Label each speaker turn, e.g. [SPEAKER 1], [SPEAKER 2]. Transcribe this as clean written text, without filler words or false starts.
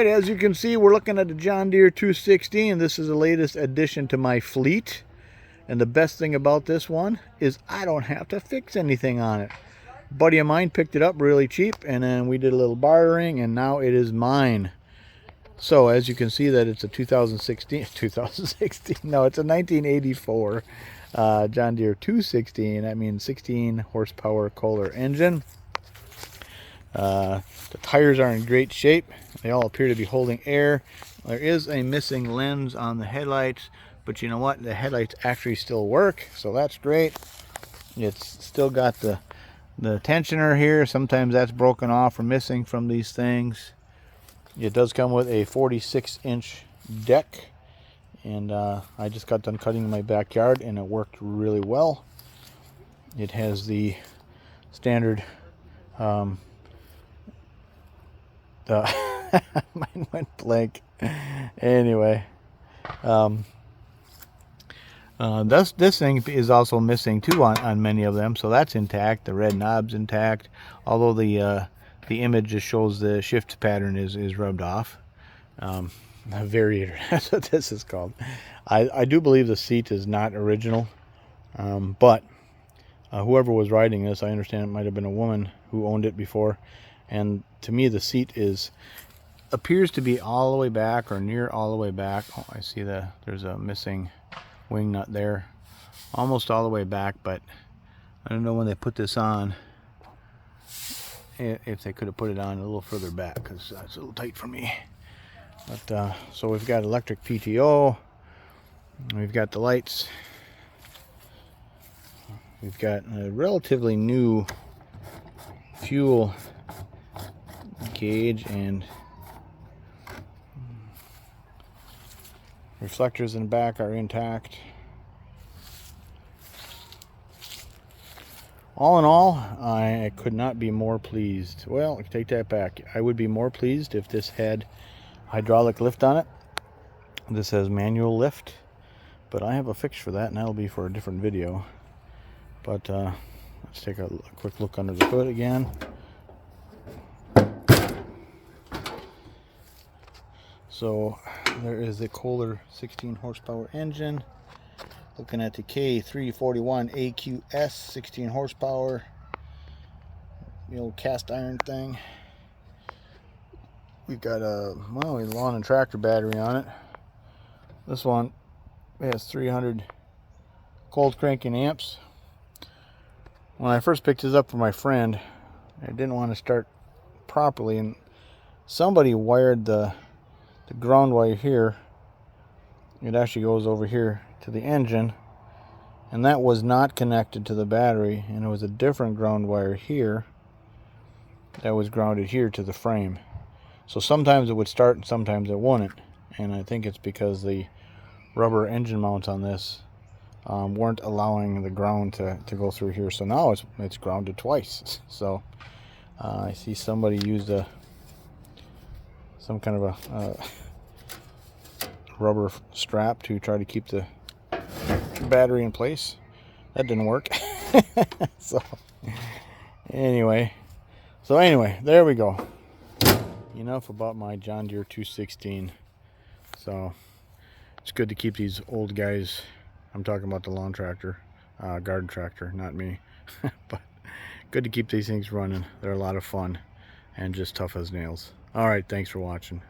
[SPEAKER 1] right, as you can see, we're looking at the John Deere 216. This is the latest addition to my fleet. And the best thing about this one is I don't have to fix anything on it. A buddy of mine picked it up really cheap, and then we did a little bartering, and now it is mine. So as you can see that it's a 2016, no, it's a 1984 John Deere 216. That means 16 horsepower Kohler engine. The tires are in great shape. They all appear to be holding air. There is a missing lens on the headlights, but you know what? The headlights actually still work, so that's great. It's still got the tensioner here. Sometimes that's broken off or missing from these things. It does come with a 46-inch deck, and I just got done cutting in my backyard, and it worked really well. It has the standard mine went blank. Anyway, this thing is also missing too on many of them, so that's intact. The red knob's intact, although the image just shows the shift pattern is rubbed off. A variator, that's what this is called. I do believe the seat is not original, but whoever was riding this, I understand it might have been a woman who owned it before. And to me, the seat appears to be all the way back or near all the way back. Oh, I see there's a missing wing nut there, almost all the way back. But I don't know when they put this on if they could have put it on a little further back, because that's a little tight for me. But so we've got electric PTO, we've got the lights, we've got a relatively new fuel gauge, and reflectors in the back are intact. All in all, I could not be more pleased. Well, I take that back. I would be more pleased if this had hydraulic lift on it. This has manual lift, but I have a fix for that, and that'll be for a different video. But let's take a quick look under the hood again. So there is the Kohler 16 horsepower engine. Looking at the K341 AQS 16 horsepower. The old cast iron thing. We've got a lawn and tractor battery on it. This one has 300 cold cranking amps. When I first picked this up for my friend, I didn't want to start properly, and somebody wired the ground wire here. It actually goes over here to the engine, and that was not connected to the battery, and it was a different ground wire here that was grounded here to the frame. So sometimes it would start and sometimes it wouldn't, and I think it's because the rubber engine mounts on this weren't allowing the ground to go through here. So now it's grounded twice. So I see somebody used some kind of a rubber strap to try to keep the battery in place. That didn't work. So anyway, there we go. Enough about my John Deere 216. So it's good to keep these old guys. I'm talking about the lawn tractor, garden tractor, not me. But good to keep these things running. They're a lot of fun and just tough as nails. All right, thanks for watching.